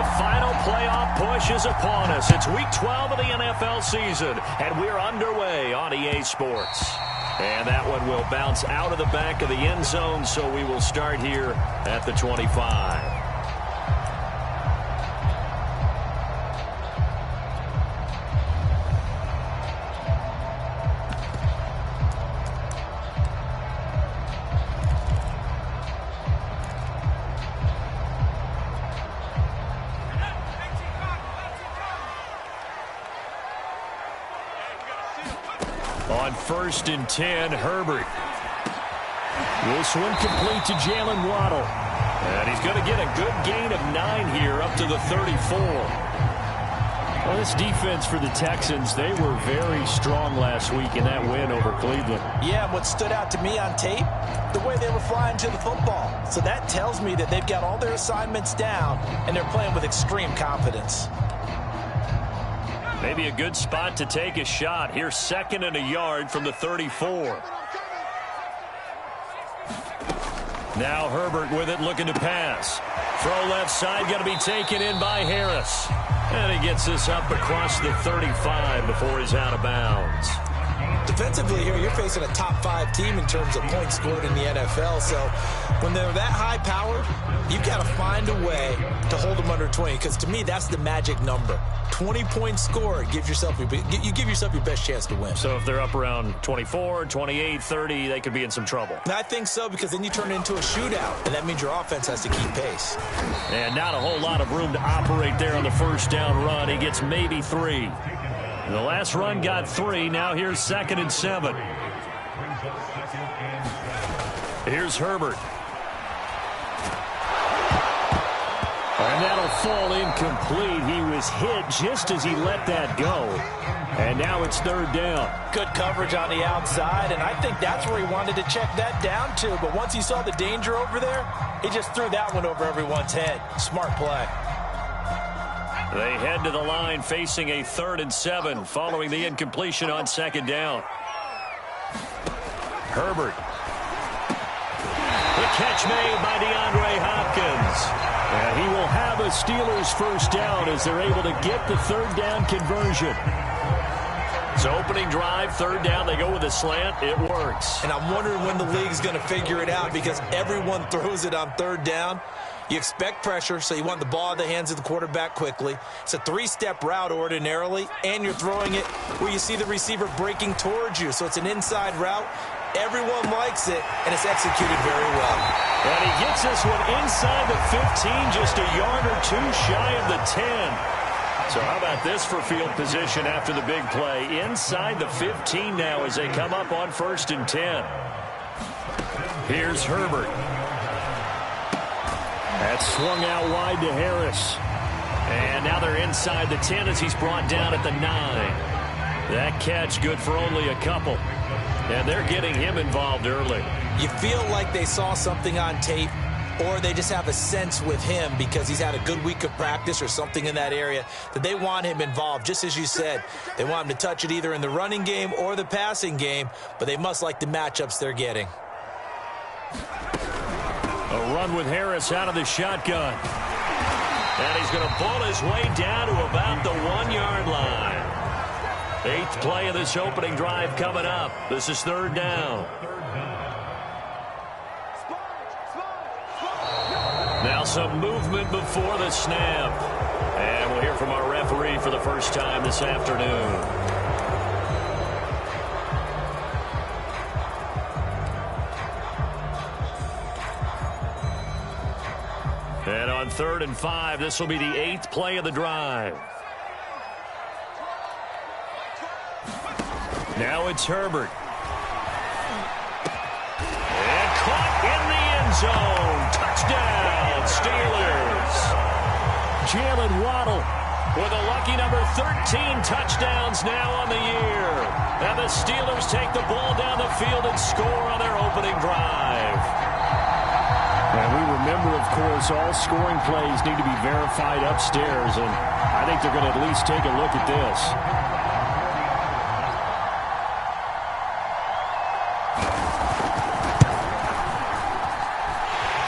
The final playoff push is upon us. It's week 12 of the NFL season, and we're underway on EA Sports. And that one will bounce out of the back of the end zone, so we will start here at the 25. On 1st and 10, Herbert. This one complete to Jalen Waddle. And he's going to get a good gain of 9 here up to the 34. Well, this defense for the Texans, they were very strong last week in that win over Cleveland. Yeah, what stood out to me on tape, the way they were flying to the football. So that tells me that they've got all their assignments down, and they're playing with extreme confidence. Maybe a good spot to take a shot. Here's 2nd and a yard from the 34. Now Herbert with it, looking to pass. Throw left side, going to be taken in by Harris. And he gets this up across the 35 before he's out of bounds. Defensively here, you're facing a top 5 team in terms of points scored in the NFL. So when they're that high powered, you've got to find a way to hold them under 20. Because to me, that's the magic number. 20 points scored, you give yourself your best chance to win. So if they're up around 24, 28, 30, they could be in some trouble. And I think so, because then you turn it into a shootout, and that means your offense has to keep pace. And not a whole lot of room to operate there on the first down run. He gets maybe 3. The last run got 3. Now here's 2nd and 7. Here's Herbert. And that'll fall incomplete. He was hit just as he let that go. And now it's 3rd down. Good coverage on the outside, and I think that's where he wanted to check that down to. But once he saw the danger over there, he just threw that one over everyone's head. Smart play. They head to the line facing a 3rd and 7 following the incompletion on 2nd down. Herbert. The catch made by DeAndre Hopkins. And he will have a Steelers first down as they're able to get the 3rd down conversion. So opening drive, 3rd down, they go with a slant. It works. And I'm wondering when the league's going to figure it out, because everyone throws it on 3rd down. You expect pressure, so you want the ball in the hands of the quarterback quickly. It's a 3-step route ordinarily, and you're throwing it where you see the receiver breaking towards you. So it's an inside route. Everyone likes it, and it's executed very well. And he gets this one inside the 15, just a yard or 2 shy of the 10. So how about this for field position after the big play? Inside the 15 now as they come up on 1st and 10. Here's Herbert. That's swung out wide to Harris. And now they're inside the 10 as he's brought down at the 9. That catch good for only a couple. And they're getting him involved early. You feel like they saw something on tape, or they just have a sense with him because he's had a good week of practice or something in that area that they want him involved. Just as you said, they want him to touch it either in the running game or the passing game, but they must like the matchups they're getting. A run with Harris out of the shotgun. And he's going to pull his way down to about the 1-yard line. 8th play of this opening drive coming up. This is 3rd down. Now some movement before the snap. And we'll hear from our referee for the first time this afternoon. And on 3rd and 5, this will be the 8th play of the drive. Now it's Herbert. And caught in the end zone. Touchdown, Steelers. Jalen Waddle with a lucky number 13 touchdowns now on the year. And the Steelers take the ball down the field and score on their opening drive. And we remember, of course, all scoring plays need to be verified upstairs. And I think they're going to at least take a look at this.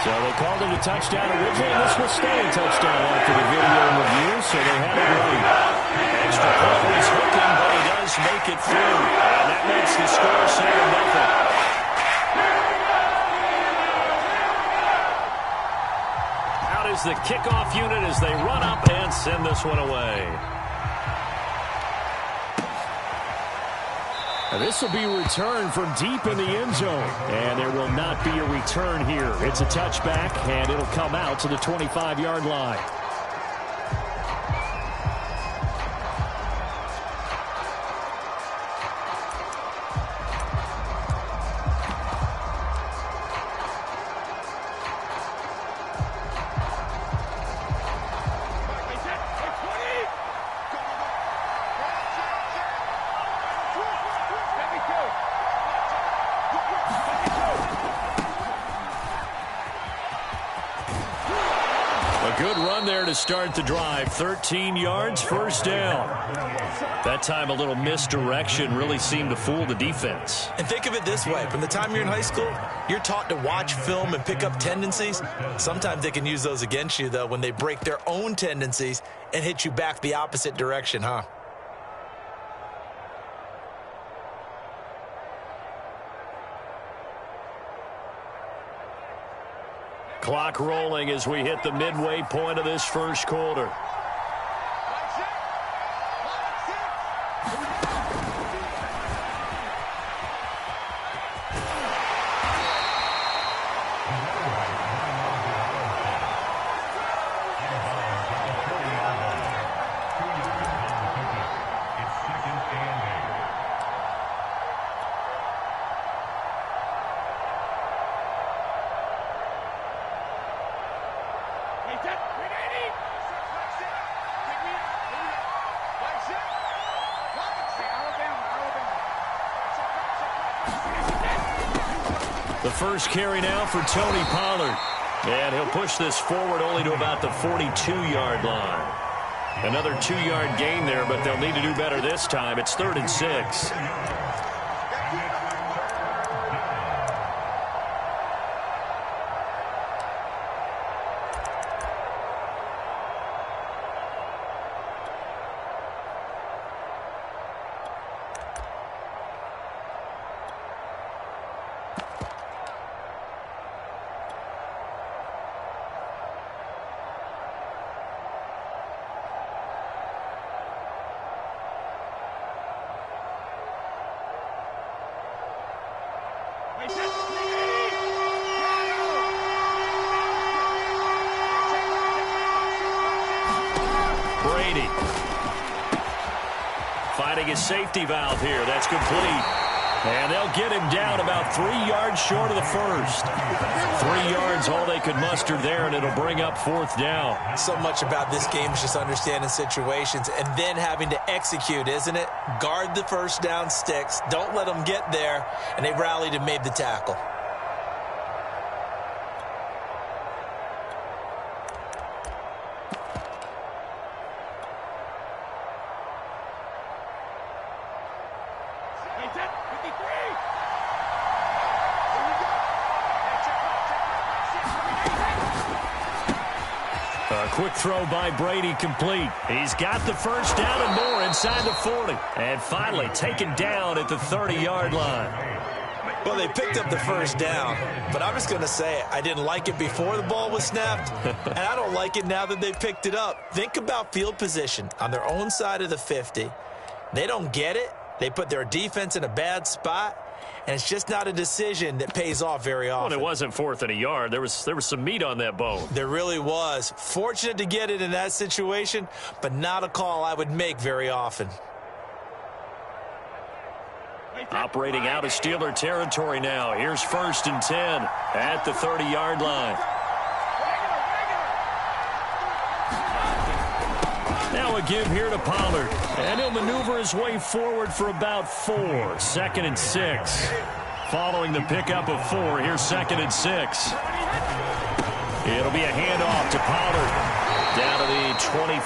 So they called it a touchdown originally, and this will stay a touchdown after the video review, so they had it right. Extra point was hooking, but he does make it through. And that makes the score 7-0. Out is the kickoff unit as they run up and send this one away. This will be returned from deep in the end zone. And there will not be a return here. It's a touchback, and it'll come out to the 25-yard line. Good run there to start the drive. 13 yards, first down. That time a little misdirection really seemed to fool the defense. And think of it this way. From the time you're in high school, you're taught to watch film and pick up tendencies. Sometimes they can use those against you, though, when they break their own tendencies and hit you back the opposite direction, huh? Clock rolling as we hit the midway point of this first quarter. The first carry now for Tony Pollard. And he'll push this forward only to about the 42-yard line. Another 2-yard gain there, but they'll need to do better this time. It's 3rd and 6. Brady finding his safety valve here. That's complete. And they'll get him down about 3 yards short of the first. 3 yards, all they could muster there, and it'll bring up 4th down. So much about this game is just understanding situations and then having to execute, isn't it? Guard the first down sticks. Don't let them get there. And they rallied and made the tackle. Quick throw by Brady, complete. He's got the first down and more inside the 40. And finally taken down at the 30-yard line. Well, they picked up the first down, but I'm just going to say it. I didn't like it before the ball was snapped, and I don't like it now that they picked it up. Think about field position on their own side of the 50. They don't get it. They put their defense in a bad spot. And it's just not a decision that pays off very often. Well, it wasn't 4th and a yard. There was some meat on that bone. There really was. Fortunate to get it in that situation, but not a call I would make very often. Operating out of Steeler territory now. Here's 1st and 10 at the 30-yard line. Now a give here to Pollard. And he'll maneuver his way forward for about 4. 2nd and 6. Following the pickup of 4, here's 2nd and 6. It'll be a handoff to Pollard. Down to the 25.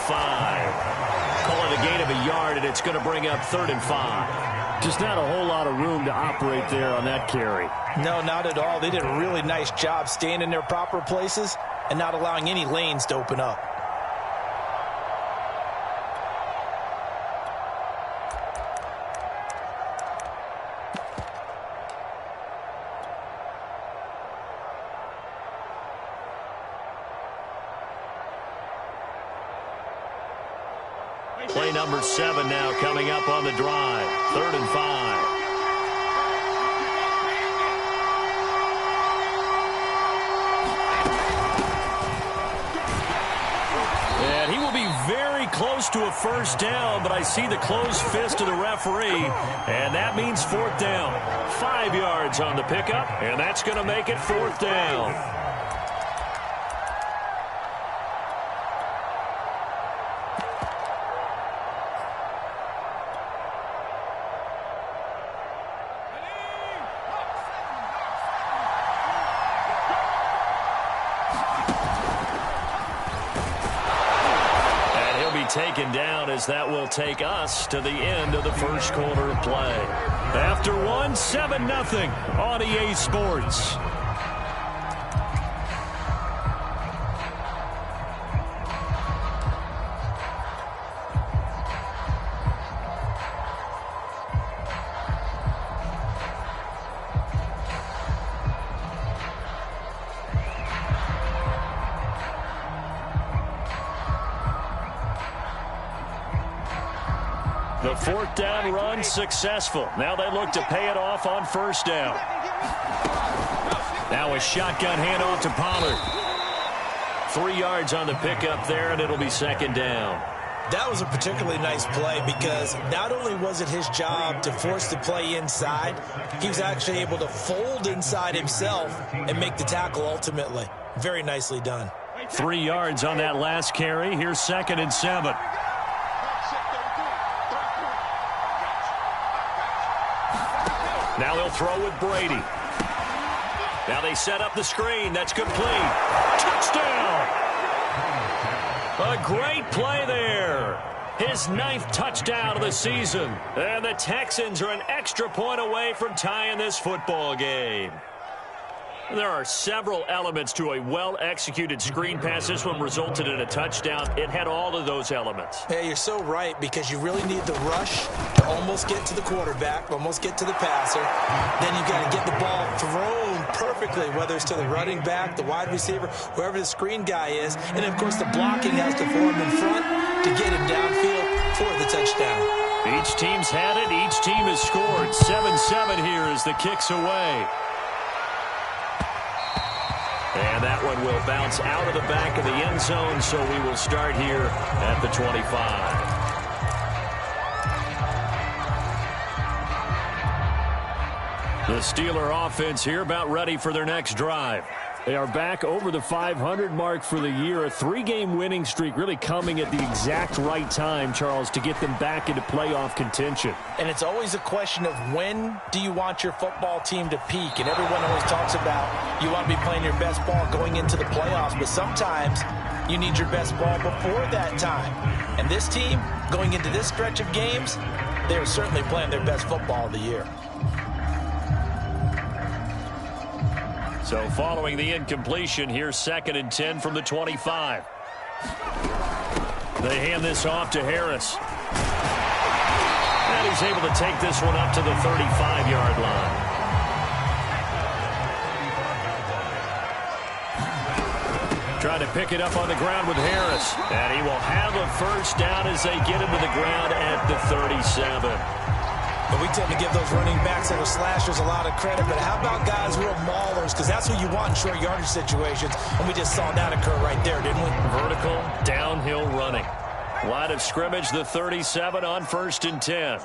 Call it a gain of a yard, and it's going to bring up 3rd and 5. Just not a whole lot of room to operate there on that carry. No, not at all. They did a really nice job staying in their proper places and not allowing any lanes to open up. Play number 7 now coming up on the drive. 3rd and 5. And he will be very close to a first down, but I see the closed fist of the referee, and that means 4th down. 5 yards on the pickup, and that's going to make it 4th down. Taken down, as that will take us to the end of the first quarter of play. After one, 7-0 on EA Sports. The 4th down run successful. Now they look to pay it off on 1st down. Now a shotgun handoff to Pollard. 3 yards on the pickup there, and it'll be 2nd down. That was a particularly nice play because not only was it his job to force the play inside, he was actually able to fold inside himself and make the tackle ultimately. Very nicely done. 3 yards on that last carry. Here's 2nd and 7. Now they'll throw with Brady. Now they set up the screen. That's complete. Touchdown! A great play there. His 9th touchdown of the season. And the Texans are an extra point away from tying this football game. There are several elements to a well-executed screen pass. This one resulted in a touchdown. It had all of those elements. Yeah, you're so right, because you really need the rush to almost get to the quarterback, almost get to the passer. Then you've got to get the ball thrown perfectly, whether it's to the running back, the wide receiver, whoever the screen guy is. And, of course, the blocking has to form in front to get him downfield for the touchdown. Each team's had it. Each team has scored. 7-7 here as the kick's away. And that one will bounce out of the back of the end zone, so we will start here at the 25. The Steeler offense here about ready for their next drive. They are back over the 500 mark for the year. A 3-game winning streak really coming at the exact right time, Charles, to get them back into playoff contention. And it's always a question of when do you want your football team to peak? And everyone always talks about you want to be playing your best ball going into the playoffs, but sometimes you need your best ball before that time. And this team, going into this stretch of games, they're certainly playing their best football of the year. So following the incompletion, here's 2nd and 10 from the 25. They hand this off to Harris. And he's able to take this one up to the 35-yard line. Trying to pick it up on the ground with Harris. And he will have a first down as they get him to the ground at the 37. But we tend to give those running backs that are slashers a lot of credit. But how about guys who are maulers? Because that's what you want in short yardage situations. And we just saw that occur right there, didn't we? Vertical, downhill running. Line of scrimmage, the 37 on 1st and 10.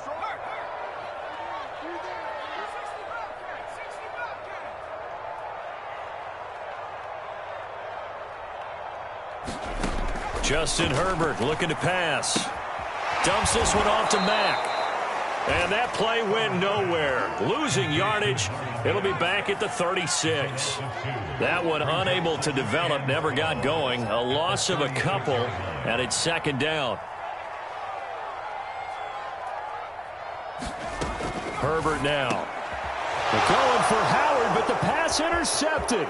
Justin Herbert looking to pass. Dumps this one off to Mack. And that play went nowhere. Losing yardage. It'll be back at the 36. That one unable to develop, never got going. A loss of a couple, and it's 2nd down. Herbert now. They're going for Howard, but the pass intercepted.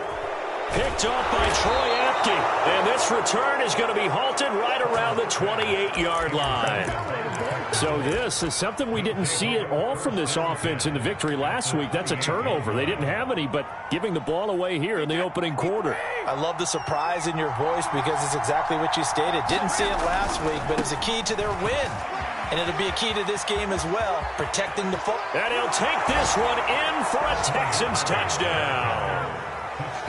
Picked off by Troy Apke. And this return is going to be halted right around the 28-yard line. So this is something we didn't see at all from this offense in the victory last week. That's a turnover. They didn't have any, but giving the ball away here in the opening quarter. I love the surprise in your voice because it's exactly what you stated. Didn't see it last week, but it's a key to their win. And it'll be a key to this game as well, protecting the football. And he'll take this one in for a Texans touchdown.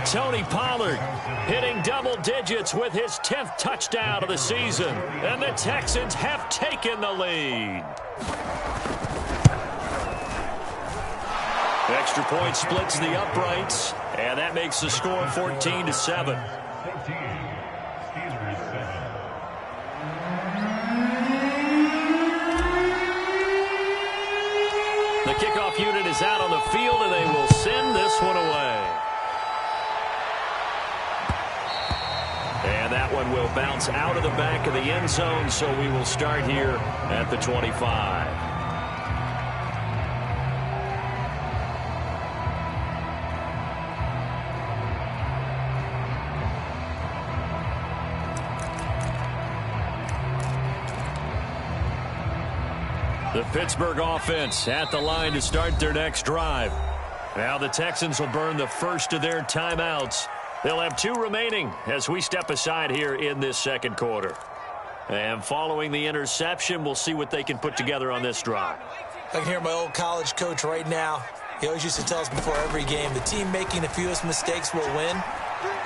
Tony Pollard hitting double digits with his 10th touchdown of the season. And the Texans have taken the lead. Extra point splits the uprights, and that makes the score 14-7. The kickoff unit is out on the field, and they will send this one away. And that one will bounce out of the back of the end zone, so we will start here at the 25. The Pittsburgh offense at the line to start their next drive. Now the Texans will burn the first of their timeouts. They'll have 2 remaining as we step aside here in this second quarter. And following the interception, we'll see what they can put together on this drive. I can hear my old college coach right now. He always used to tell us before every game, the team making the fewest mistakes will win.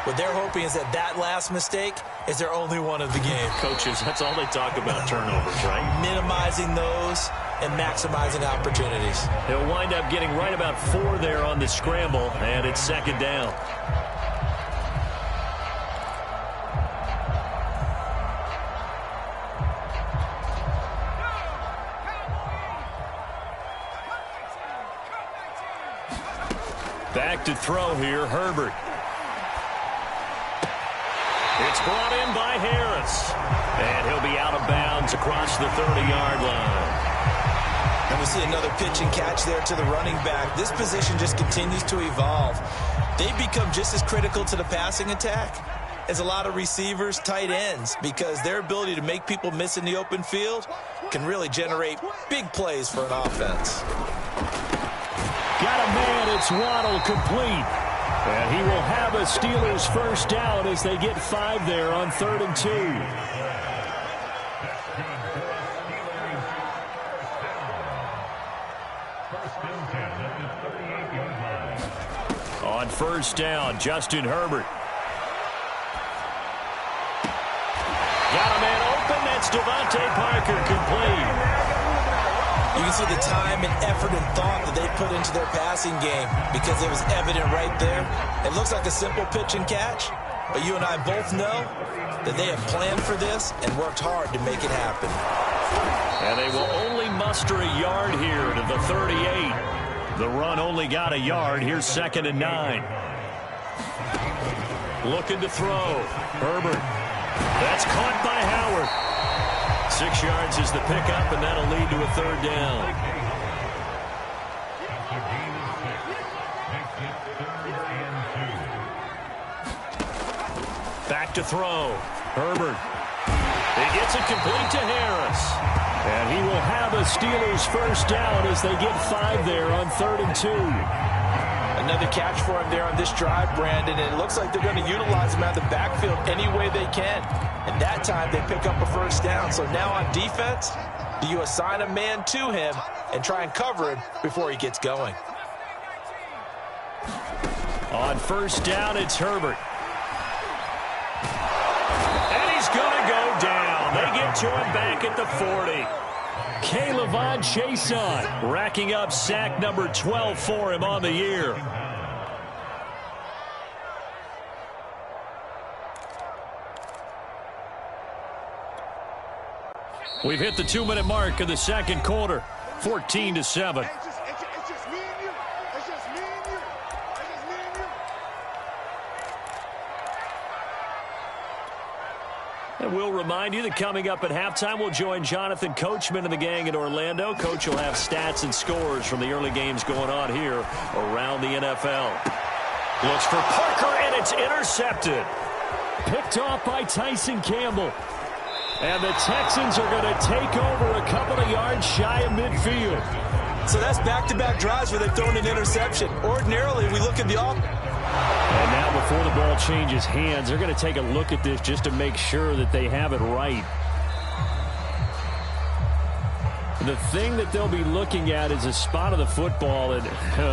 What they're hoping is that last mistake is their only one of the game. Coaches, that's all they talk about, turnovers, right? Minimizing those and maximizing opportunities. They'll wind up getting right about 4 there on the scramble, and it's second down. Back to throw here, Herbert. It's brought in by Harris. And he'll be out of bounds across the 30-yard line. And we see another pitch and catch there to the running back. This position just continues to evolve. They become just as critical to the passing attack as a lot of receivers, tight ends, because their ability to make people miss in the open field can really generate big plays for an offense. Got a man, it's Waddle, complete. And he will have a Steelers first down as they get 5 there on 3rd and 2. On first down, Justin Herbert. Got a man open, that's Devontae Parker, complete. You can see the time and effort and thought that they put into their passing game because it was evident right there. It looks like a simple pitch and catch, but you and I both know that they have planned for this and worked hard to make it happen. And they will only muster a yard here to the 38. The run only got a yard. Here's 2nd and 9. Looking to throw. Herbert. That's caught by Howard. 6 yards is the pickup, and that'll lead to a 3rd down. Back to throw. Herbert. He gets it complete to Harris. And he will have a Steelers first down as they get 5 there on 3rd and 2. Another catch for him there on this drive, Brandon, and it looks like they're going to utilize him out of the backfield any way they can. And that time they pick up a first down. So now on defense, do you assign a man to him and try and cover him before he gets going? On first down, it's Herbert. And he's going to go down. They get to him back at the 40. K'Lavon Chaisson racking up sack number 12 for him on the year. We've hit the 2-minute mark of the second quarter, 14-7. And we'll remind you that coming up at halftime, we'll join Jonathan Coachman and the gang in Orlando. Coach will have stats and scores from the early games going on here around the NFL. Looks for Parker, and it's intercepted. Picked off by Tyson Campbell. And the Texans are going to take over a couple of yards shy of midfield. So that's back-to-back drives where they've thrown an interception. Ordinarily, we look at the offense. And now before the ball changes hands, they're going to take a look at this just to make sure that they have it right. The thing that they'll be looking at is a spot of the football, and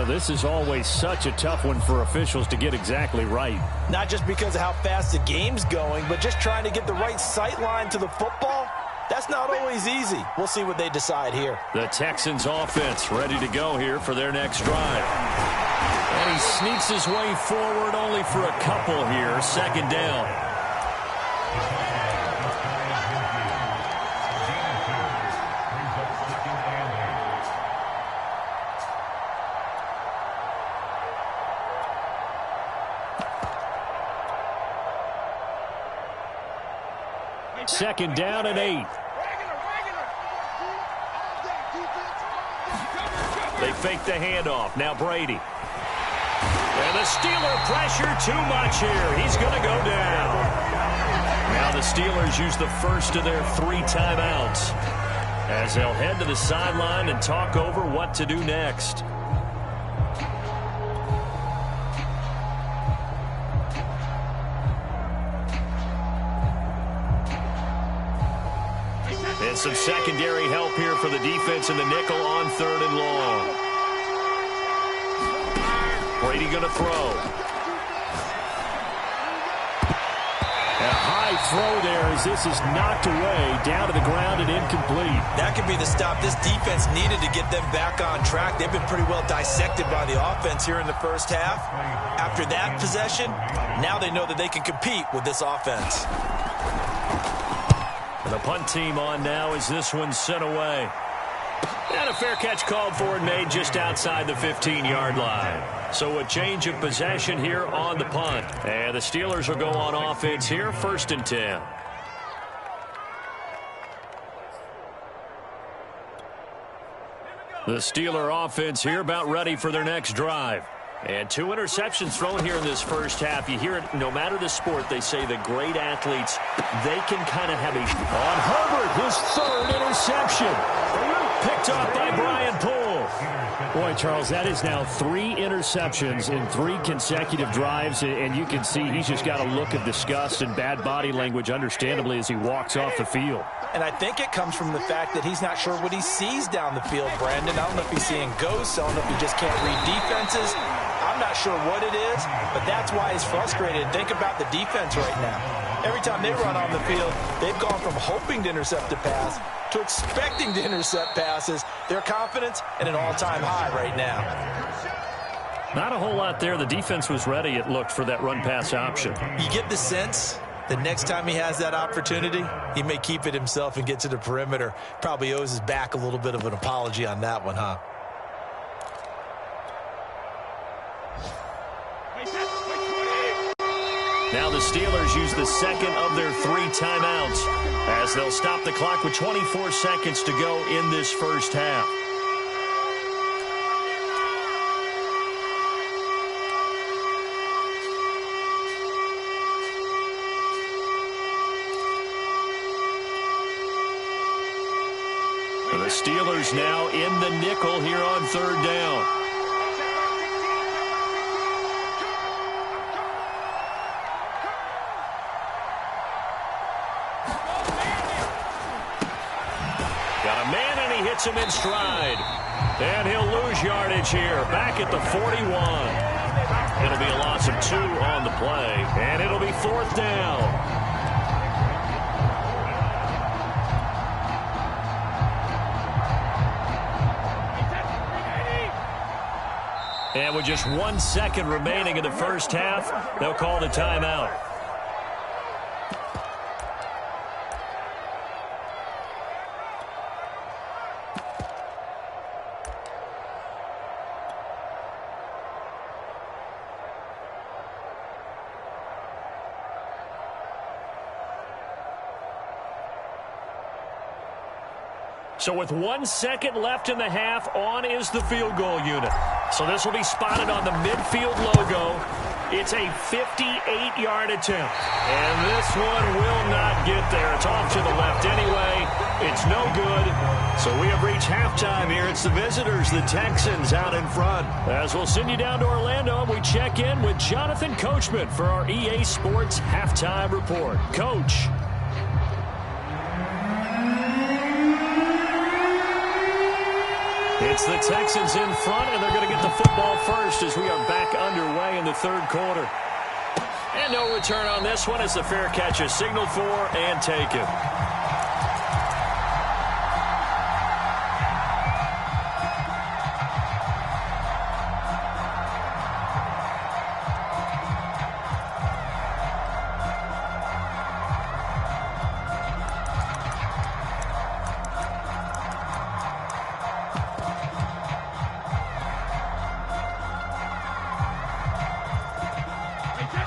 this is always such a tough one for officials to get exactly right. Not just because of how fast the game's going, but just trying to get the right sight line to the football. That's not always easy. We'll see what they decide here. The Texans offense ready to go here for their next drive. And he sneaks his way forward only for a couple here. Second down. Second down and 8. They fake the handoff. Now Brady. And the Steeler pressure too much here. He's going to go down. Now the Steelers use the first of their 3 timeouts as they'll head to the sideline and talk over what to do next. And some secondary help here for the defense in the nickel on 3rd and long. Brady going to throw. A high throw there as this is knocked away, down to the ground and incomplete. That could be the stop this defense needed to get them back on track. They've been pretty well dissected by the offense here in the first half. After that possession, now they know that they can compete with this offense. And the punt team on now as this one's sent away. And a fair catch called for and made just outside the 15-yard line. So a change of possession here on the punt. And the Steelers will go on offense here, 1st and 10. The Steeler offense here about ready for their next drive. And 2 interceptions thrown here in this first half. You hear it, no matter the sport, they say the great athletes, they can kind of have a... On Herbert, his 3rd interception. Picked off by Brian Poole. Boy, Charles, that is now 3 interceptions in 3 consecutive drives, and you can see he's just got a look of disgust and bad body language, understandably, as he walks off the field. And I think it comes from the fact that he's not sure what he sees down the field, Brandon. I don't know if he's seeing ghosts. I don't know if he just can't read defenses. I'm not sure what it is, but that's why he's frustrated. Think about the defense right now. Every time they run on the field, they've gone from hoping to intercept a pass to expecting to intercept passes. Their confidence at an all-time high right now. Not a whole lot there. The defense was ready, it looked, for that run-pass option. You get the sense that next time he has that opportunity, he may keep it himself and get to the perimeter. Probably owes his back a little bit of an apology on that one, huh? Now the Steelers use the second of their 3 timeouts as they'll stop the clock with 24 seconds to go in this first half. The Steelers now in the nickel here on 3rd down. Got a man, and he hits him in stride. And he'll lose yardage here, back at the 41. It'll be a loss of 2 on the play, and it'll be 4th down. And with just 1 second remaining in the first half, they'll call the timeout. So with 1 second left in the half, on is the field goal unit. So this will be spotted on the midfield logo. It's a 58-yard attempt. And this one will not get there. It's off to the left anyway. It's no good. So we have reached halftime here. It's the visitors, the Texans, out in front. As we'll send you down to Orlando, we check in with Jonathan Coachman for our EA Sports Halftime Report. Coach. It's the Texans in front, and they're going to get the football first as we are back underway in the third quarter. And no return on this one as the fair catch is signaled for and taken.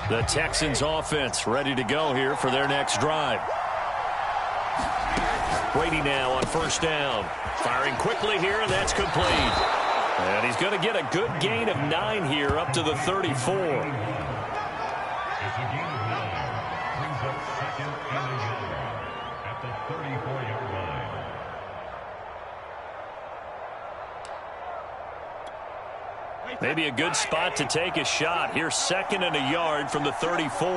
The Texans offense ready to go here for their next drive. Brady now on first down. Firing quickly here, and that's complete. And he's going to get a good gain of 9 here up to the 34. Maybe a good spot to take a shot. Here's 2nd and a yard from the 34.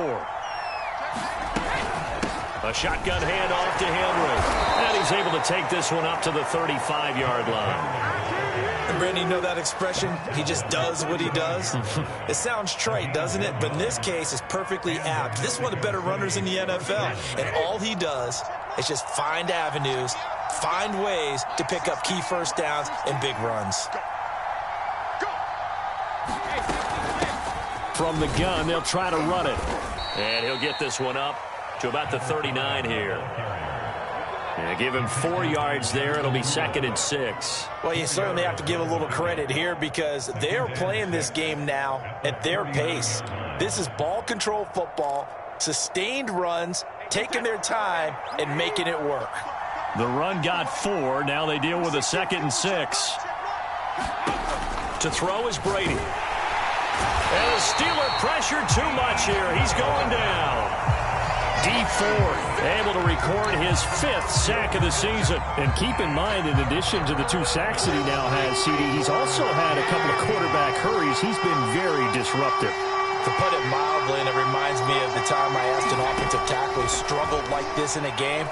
A shotgun handoff to Henry. And he's able to take this one up to the 35-yard line. And Brandon, you know that expression? He just does what he does. It sounds trite, doesn't it? But in this case, it's perfectly apt. This is one of the better runners in the NFL. And all he does is just find avenues, find ways to pick up key first downs and big runs. From the gun, they'll try to run it. And he'll get this one up to about the 39 here. And give him 4 yards there. It'll be 2nd and 6. Well, you certainly have to give a little credit here because they're playing this game now at their pace. This is ball control football, sustained runs, taking their time and making it work. The run got 4. Now they deal with a 2nd and 6. To throw is Brady. And the Steeler pressured too much here. He's going down. D Ford able to record his 5th sack of the season. And keep in mind, in addition to the 2 sacks that he now has, CD, he's also had a couple of quarterback hurries. He's been very disruptive. To put it mildly, and it reminds me of the time I asked an offensive tackle who struggled like this in a game.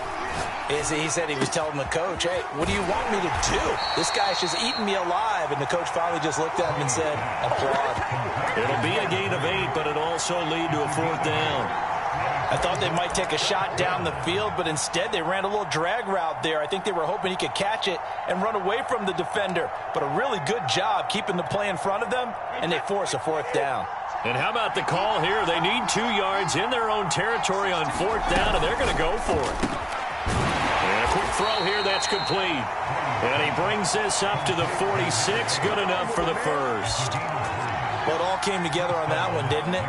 He said he was telling the coach, hey, what do you want me to do? This guy's just eating me alive. And the coach finally just looked at him and said, applaud. It'll be a gain of 8, but it'll also lead to a 4th down. I thought they might take a shot down the field, but instead they ran a little drag route there. I think they were hoping he could catch it and run away from the defender. But a really good job keeping the play in front of them, and they force a 4th down. And how about the call here? They need 2 yards in their own territory on 4th down, and they're going to go for it. And a quick throw here, that's complete. And he brings this up to the 46, good enough for the first. Well, it all came together on that one, didn't it?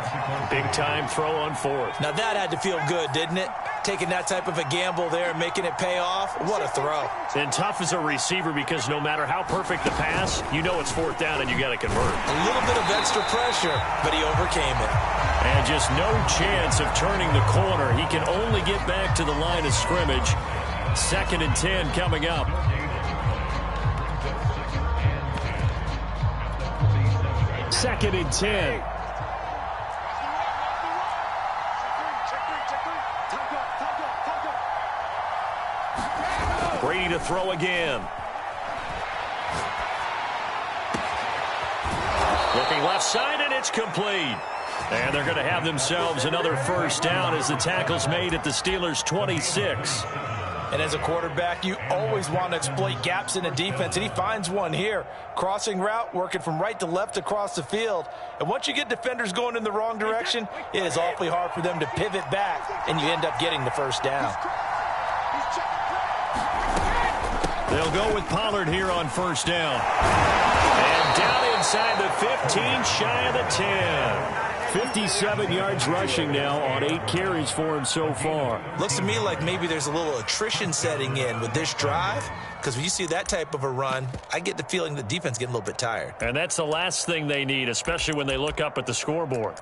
Big-time throw on 4th. Now that had to feel good, didn't it? Taking that type of a gamble there and making it pay off. What a throw. And tough as a receiver because no matter how perfect the pass, you know it's 4th down and you got to convert. A little bit of extra pressure, but he overcame it. And just no chance of turning the corner. He can only get back to the line of scrimmage. 2nd and 10 coming up. Second and 10. Brady to throw again. Looking left side, and it's complete. And they're going to have themselves another first down as the tackle's made at the Steelers' 26. And as a quarterback, you always want to exploit gaps in a defense, and he finds one here. Crossing route, working from right to left across the field. And once you get defenders going in the wrong direction, it is awfully hard for them to pivot back, and you end up getting the first down. They'll go with Pollard here on first down. And down inside the 15, shy of the 10. 57 yards rushing now on 8 carries for him so far. Looks to me like maybe there's a little attrition setting in with this drive, because when you see that type of a run, I get the feeling the defense getting a little bit tired. And that's the last thing they need, especially when they look up at the scoreboard.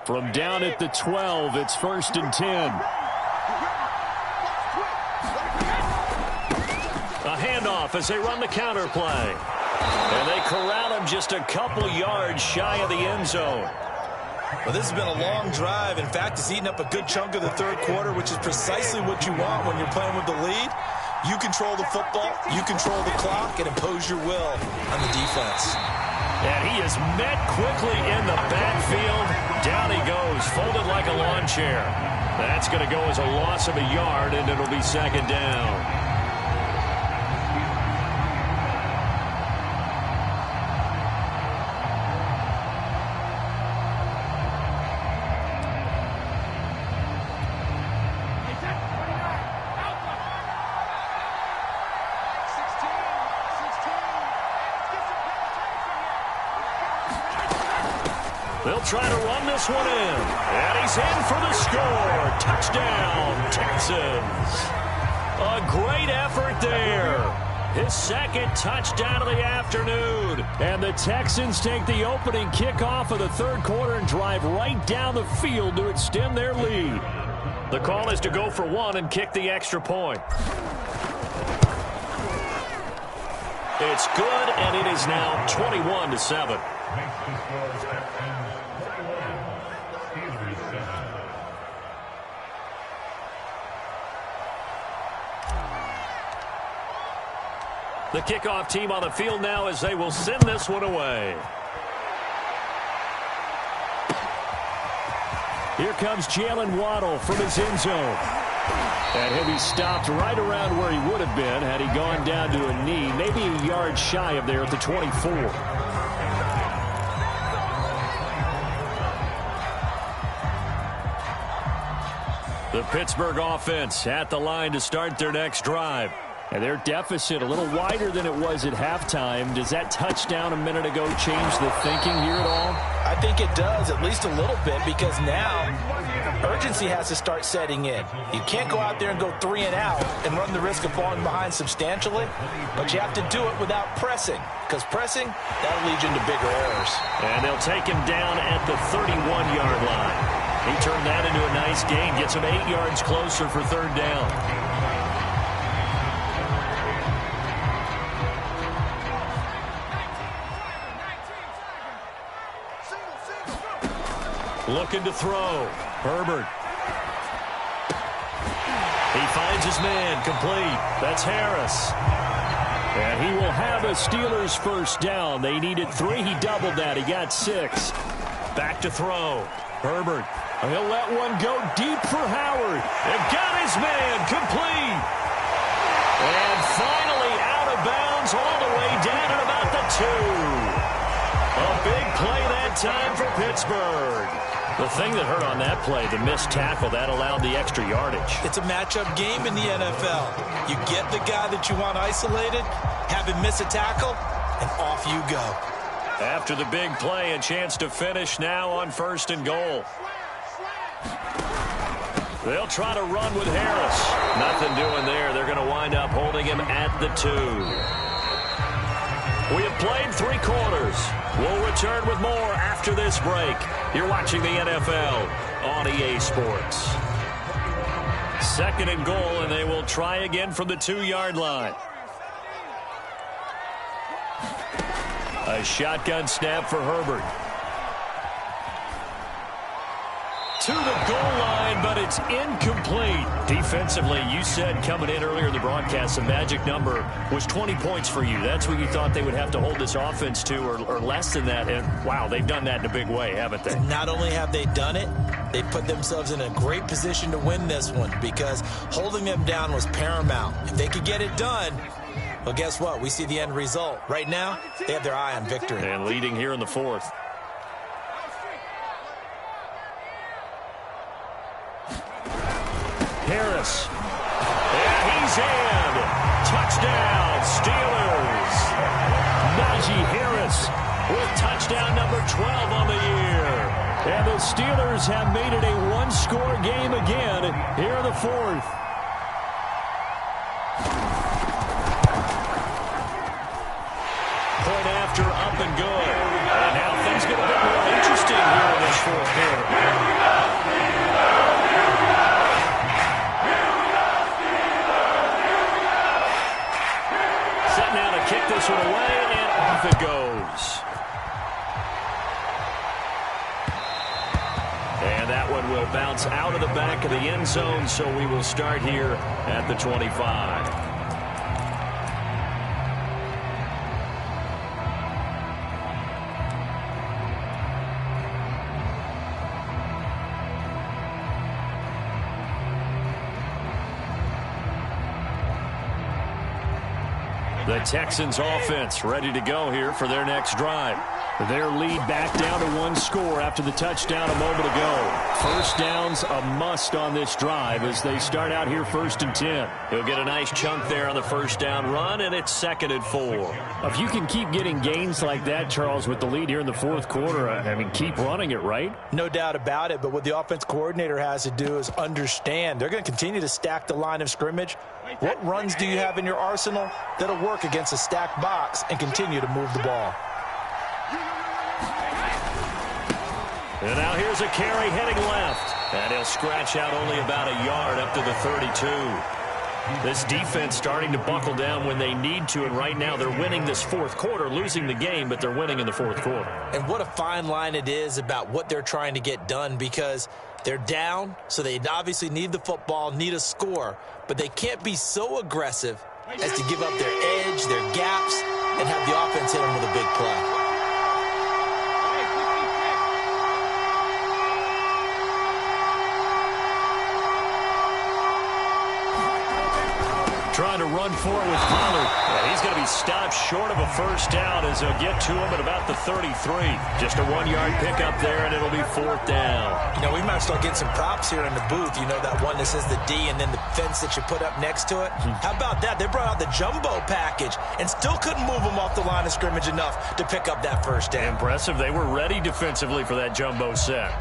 From down at the 12, it's 1st and 10. A handoff as they run the counter play. And they corral him just a couple yards shy of the end zone. Well, this has been a long drive. In fact, it's eaten up a good chunk of the third quarter, which is precisely what you want when you're playing with the lead. You control the football, you control the clock, and impose your will on the defense. And he is met quickly in the backfield. Down he goes, folded like a lawn chair. That's going to go as a loss of a yard, and it'll be 2nd down. They'll try to run this one in. And he's in for the score. Touchdown, Texans. A great effort there. His 2nd touchdown of the afternoon. And the Texans take the opening kickoff of the third quarter and drive right down the field to extend their lead. The call is to go for 1 and kick the extra point. It's good, and it is now 21-7. The kickoff team on the field now as they will send this one away. Here comes Jalen Waddle from his end zone. And he'll be stopped right around where he would have been had he gone down to a knee, maybe a yard shy of there at the 24. The Pittsburgh offense at the line to start their next drive. And their deficit a little wider than it was at halftime. Does that touchdown a minute ago change the thinking here at all? I think it does, at least a little bit, because now urgency has to start setting in. You can't go out there and go 3 and out and run the risk of falling behind substantially, but you have to do it without pressing, because pressing, that'll lead you into bigger errors. And they'll take him down at the 31-yard line. He turned that into a nice gain, gets him 8 yards closer for 3rd down. Looking to throw. Herbert. He finds his man. Complete. That's Harris. And he will have a Steelers 1st down. They needed 3. He doubled that. He got 6. Back to throw. Herbert. He'll let one go deep for Howard. And got his man. Complete. And finally out of bounds all the way down at about the 2. A big play that time for Pittsburgh. The thing that hurt on that play, the missed tackle, that allowed the extra yardage. It's a matchup game in the NFL. You get the guy that you want isolated, have him miss a tackle, and off you go. After the big play, a chance to finish now on 1st and goal. They'll try to run with Harris. Nothing doing there. They're going to wind up holding him at the 2. We have played 3 quarters. We'll return with more after this break. You're watching the NFL on EA Sports. 2nd and goal, and they will try again from the 2-yard line. A shotgun snap for Herbert. To the goal line, but it's incomplete. Defensively, you said coming in earlier in the broadcast, the magic number was 20 points for you. That's what you thought they would have to hold this offense to, or less than that. And, wow, they've done that in a big way, haven't they? Not only have they done it, they put themselves in a great position to win this one because holding them down was paramount. If they could get it done, well, guess what? We see the end result. Right now, they have their eye on victory. And leading here in the 4th. Harris. And he's in. touchdown number 12 on the year. And the Steelers have made it a one-score game again here in the fourth. Point after, up and good. And now things get a bit more interesting here in this fourth quarter. Set now to kick this one away, and off it goes. And that one will bounce out of the back of the end zone, so we will start here at the 25. The Texans offense ready to go here for their next drive. Their lead back down to one score after the touchdown a moment ago. First down's a must on this drive as they start out here 1st and 10. He'll get a nice chunk there on the first down run, and it's 2nd and 4. If you can keep getting gains like that, Charles, with the lead here in the fourth quarter, I mean, keep running it, right? No doubt about it, but what the offense coordinator has to do is understand they're going to continue to stack the line of scrimmage. What runs do you have in your arsenal that'll work against a stacked box and continue to move the ball? And now here's a carry heading left. And he'll scratch out only about a yard up to the 32. This defense starting to buckle down when they need to, and right now they're winning this fourth quarter, losing the game, but they're winning in the fourth quarter. And what a fine line it is about what they're trying to get done, because they're down, so they obviously need the football, need a score, but they can't be so aggressive as to give up their edge, their gaps, and have the offense hit them with a big play. Trying to run for it with Pollard. Yeah, he's going to be stopped short of a first down as they'll get to him at about the 33. Just a 1-yard pickup there, and it'll be 4th down. You know, we might start getting some props here in the booth. You know, that one that says the D and then the fence that you put up next to it. How about that? They brought out the jumbo package and still couldn't move them off the line of scrimmage enough to pick up that first down. Impressive. They were ready defensively for that jumbo set.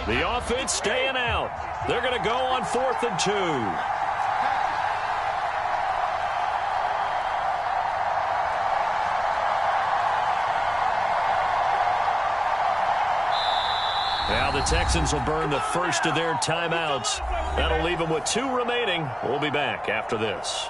The offense staying out. They're going to go on 4th and 2. Now the Texans will burn the first of their timeouts. That'll leave them with 2 remaining. We'll be back after this.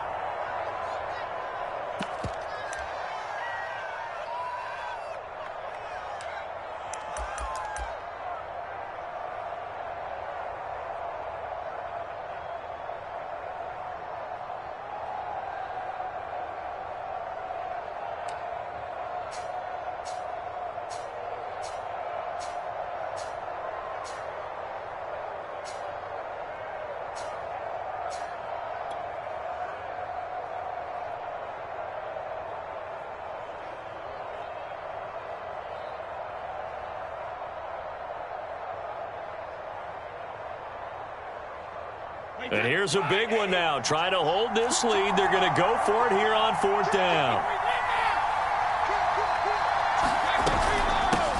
And here's a big one now. Trying to hold this lead. They're going to go for it here on 4th down.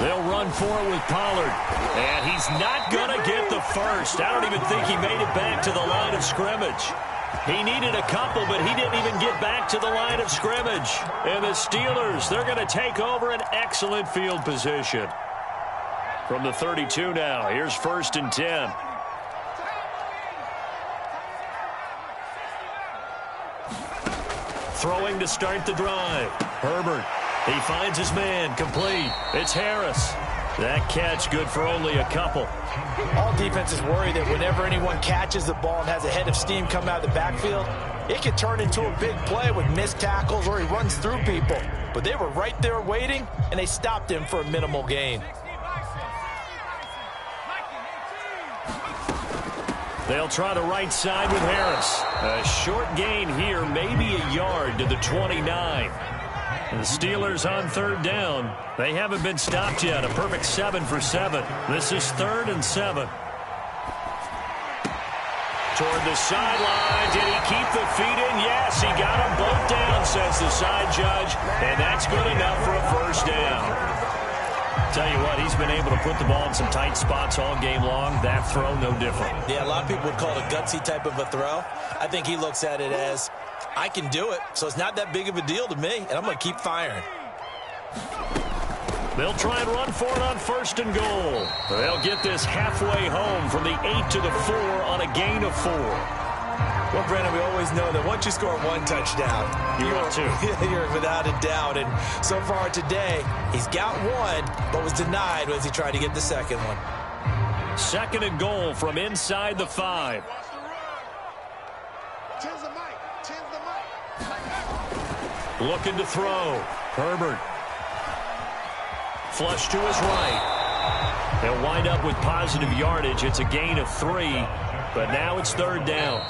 They'll run for it with Pollard. And he's not going to get the first. I don't even think he made it back to the line of scrimmage. He needed a couple, but he didn't even get back to the line of scrimmage. And the Steelers, they're going to take over an excellent field position. From the 32 now, here's 1st and 10. Throwing to start the drive. Herbert, he finds his man, complete. It's Harris. That catch good for only a couple. All defenses worry that whenever anyone catches the ball and has a head of steam come out of the backfield, it can turn into a big play with missed tackles or he runs through people. But they were right there waiting, and they stopped him for a minimal gain. They'll try the right side with Harris. A short gain here, maybe a yard to the 29. The Steelers on third down. They haven't been stopped yet. A perfect 7 for 7. This is 3rd and 7. Toward the sideline. Did he keep the feet in? Yes, he got them both down, says the side judge. And that's good enough for a first down. Tell you what, he's been able to put the ball in some tight spots all game long. That throw, no different. Yeah, a lot of people would call it a gutsy type of a throw. I think he looks at it as, I can do it, so it's not that big of a deal to me, and I'm going to keep firing. They'll try and run for it on 1st and goal. They'll get this halfway home from the 8 to the 4 on a gain of 4. Well, Brandon, we always know that once you score 1 touchdown, you're without a doubt. And so far today, he's got 1, but was denied as he tried to get the second one. 2nd and goal from inside the 5. Looking to throw. Herbert. Flush to his right. They'll wind up with positive yardage. It's a gain of 3, but now it's 3rd down.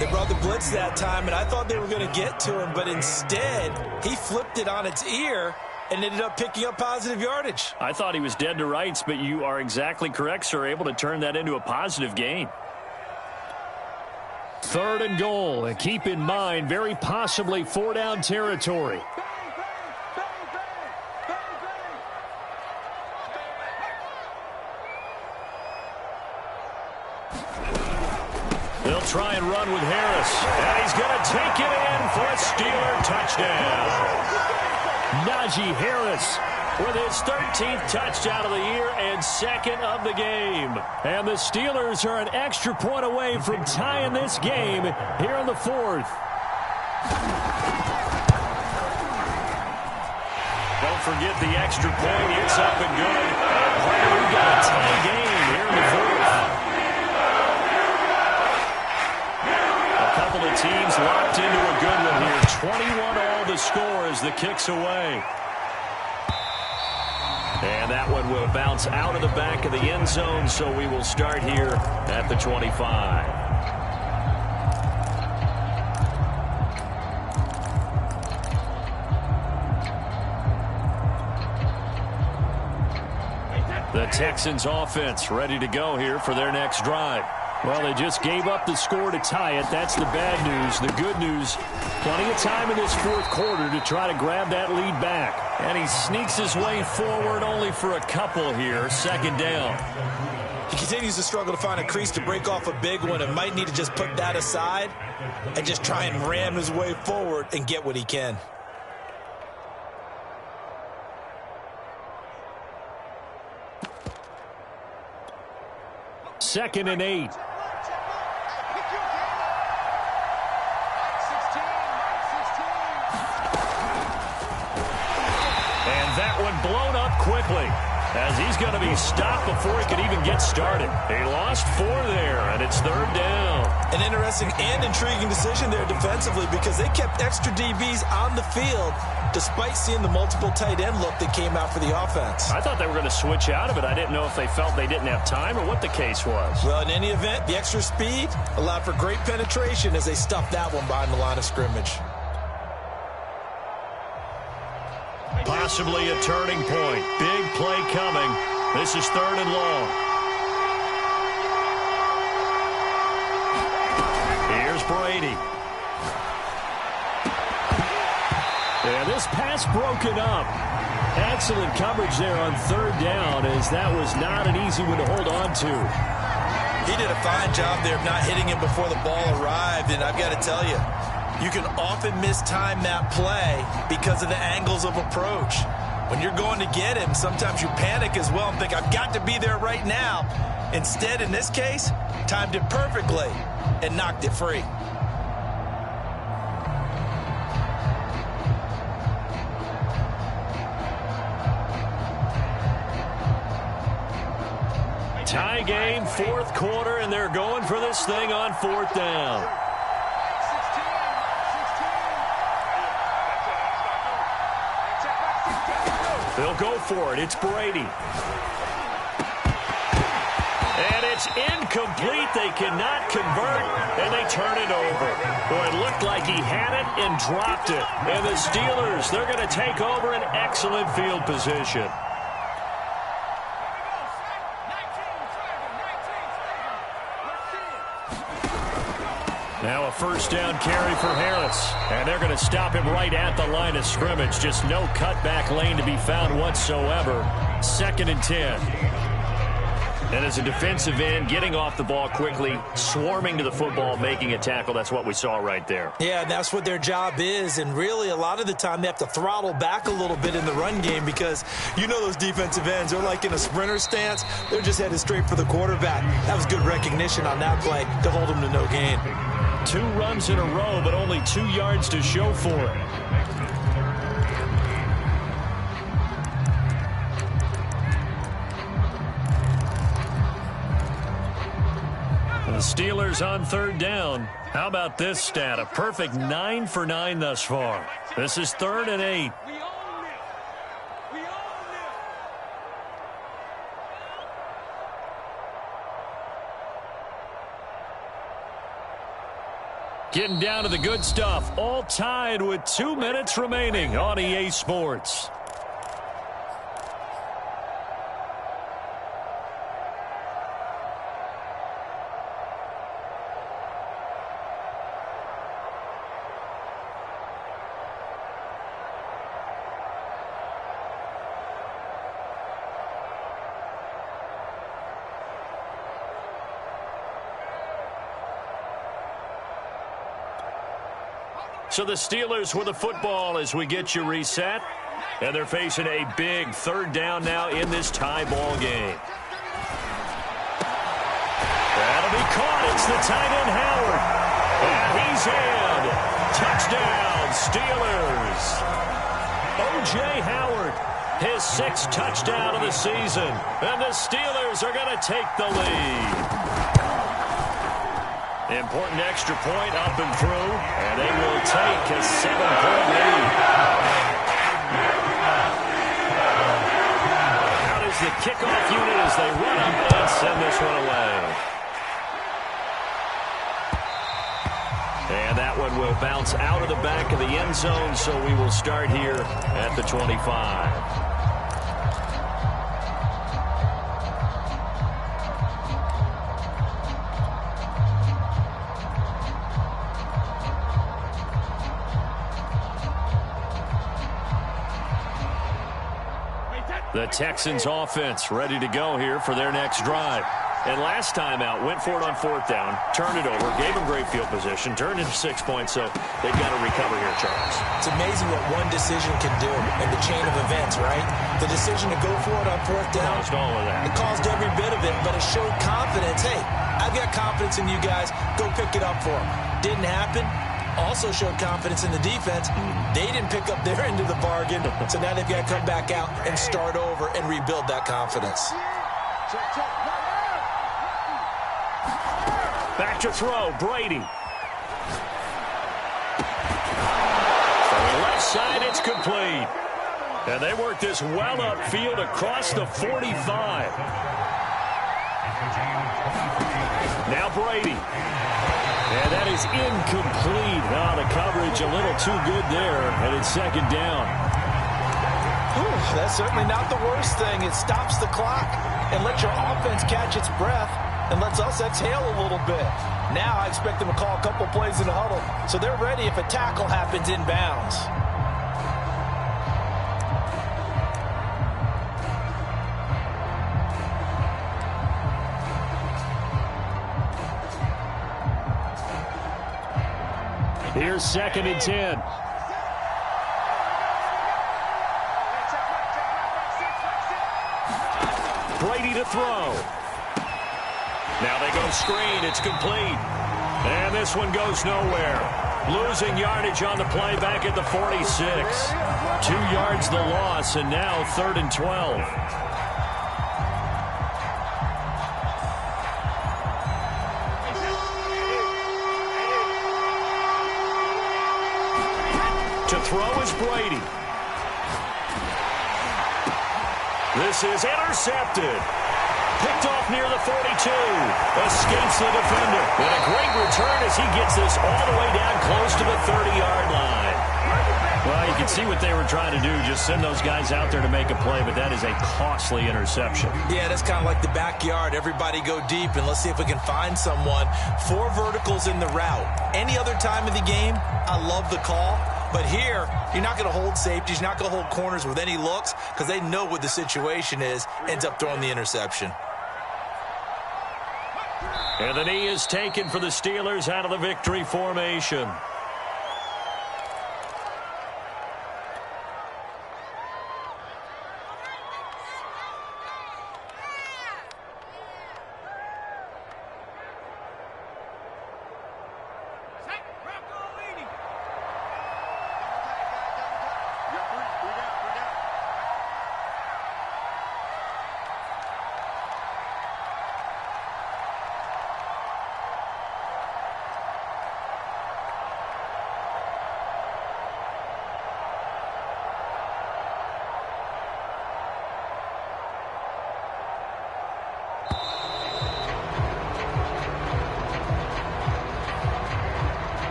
They brought the blitz that time, and I thought they were going to get to him, but instead, he flipped it on its ear and ended up picking up positive yardage. I thought he was dead to rights, but you are exactly correct, sir. Able to turn that into a positive gain. 3rd and goal, and keep in mind, very possibly 4-down territory. They'll try and run with Harris, and he's going to take it in for a Steeler touchdown. Najee Harris with his 13th touchdown of the year and 2nd of the game. And the Steelers are an extra point away from tying this game here in the 4th. Don't forget the extra point. It's up and good. And we've got a tie game here in the 4th. A couple of teams locked into a good one here. 21-all the score as the kick's away. And that one will bounce out of the back of the end zone, so we will start here at the 25. The Texans offense ready to go here for their next drive. Well, they just gave up the score to tie it. That's the bad news. The good news, plenty of time in this 4th quarter to try to grab that lead back. And he sneaks his way forward only for a couple here. 2nd down. He continues to struggle to find a crease to break off a big one and might need to just put that aside and just try and ram his way forward and get what he can. Second and 8. And that one blown up quickly as he's going to be stopped before he could even get started. He lost 4 there, and it's 3rd down. An interesting and intriguing decision there defensively because they kept extra DBs on the field despite seeing the multiple tight end look that came out for the offense. I thought they were going to switch out of it. I didn't know if they felt they didn't have time or what the case was. Well, in any event, the extra speed allowed for great penetration as they stuffed that one behind the line of scrimmage. Possibly a turning point. Big play coming. This is 3rd and long. Here's Brady. And this pass broken up. Excellent coverage there on 3rd down as that was not an easy one to hold on to. He did a fine job there of not hitting him before the ball arrived, and I've got to tell you, you can often mistime that play because of the angles of approach. When you're going to get him, sometimes you panic as well and think, I've got to be there right now. Instead, in this case, timed it perfectly and knocked it free. Tie game, 4th quarter, and they're going for this thing on 4th down. They'll go for it. It's Brady. And it's incomplete. They cannot convert, and they turn it over. Boy, it looked like he had it and dropped it. And the Steelers, they're going to take over an excellent field position. Now a first down carry for Harris. And they're going to stop him right at the line of scrimmage. Just no cutback lane to be found whatsoever. 2nd and 10. And as a defensive end, getting off the ball quickly, swarming to the football, making a tackle, that's what we saw right there. Yeah, that's what their job is. And really, a lot of the time, they have to throttle back a little bit in the run game because you know those defensive ends, they're like in a sprinter stance. They're just headed straight for the quarterback. That was good recognition on that play to hold them to no gain. 2 runs in a row, but only 2 yards to show for it. The Steelers on 3rd down. How about this stat? A perfect 9 for 9 thus far. This is 3rd and 8. Getting down to the good stuff. All tied with 2 minutes remaining on EA Sports. So the Steelers with the football as we get you reset. And they're facing a big 3rd down now in this tie ball game. That'll be caught. It's the tight end Howard. And he's in. Touchdown, Steelers. O.J. Howard, his 6th touchdown of the season. And the Steelers are going to take the lead. Important extra point up and through, and they will take a 7-point lead. Out is the kickoff unit as they run up and send this one away. And that one will bounce out of the back of the end zone, so we will start here at the 25. The Texans offense ready to go here for their next drive. And last time out, went for it on 4th down, turned it over, gave them great field position, turned into 6 points, so they've got to recover here, Charles. It's amazing what one decision can do in the chain of events, right? The decision to go for it on 4th down. Caused all of that. It caused every bit of it, but it showed confidence. Hey, I've got confidence in you guys. Go pick it up for them. Didn't happen. Also showed confidence in the defense. They didn't pick up their end of the bargain, so now they've got to come back out and start over and rebuild that confidence. Back to throw, Brady. From the left side, it's complete. And they work this well upfield across the 45. Now Brady. And that is incomplete. Oh, the coverage a little too good there, and it's 2nd down. That's certainly not the worst thing. It stops the clock and lets your offense catch its breath and lets us exhale a little bit. Now I expect them to call a couple plays in the huddle, so they're ready if a tackle happens inbounds. Here's 2nd and 10. Brady to throw. Now they go screen. It's complete. And this one goes nowhere. Losing yardage on the play back at the 46. 2 yards the loss, and now 3rd and 12. To throw is Brady. This is intercepted. Picked off near the 42. Escapes the defender. And a great return as he gets this all the way down close to the 30-yard line. Well, you can see what they were trying to do, just send those guys out there to make a play, but that is a costly interception. Yeah, that's kind of like the backyard. Everybody go deep, and let's see if we can find someone. 4 verticals in the route. Any other time of the game, I love the call. But here, you're not going to hold safeties. You're not going to hold corners with any looks because they know what the situation is. Ends up throwing the interception. And the knee is taken for the Steelers out of the victory formation.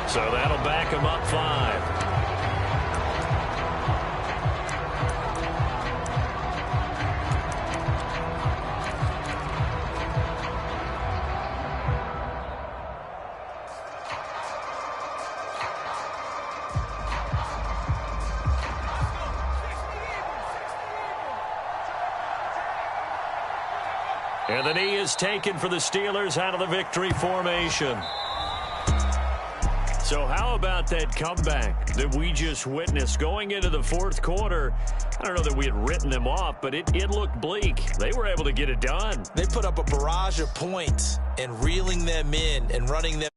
So that'll back him up 5. And the knee is taken for the Steelers out of the victory formation. So how about that comeback that we just witnessed going into the fourth quarter? I don't know that we had written them off, but it looked bleak. They were able to get it done. They put up a barrage of points and reeling them in and running them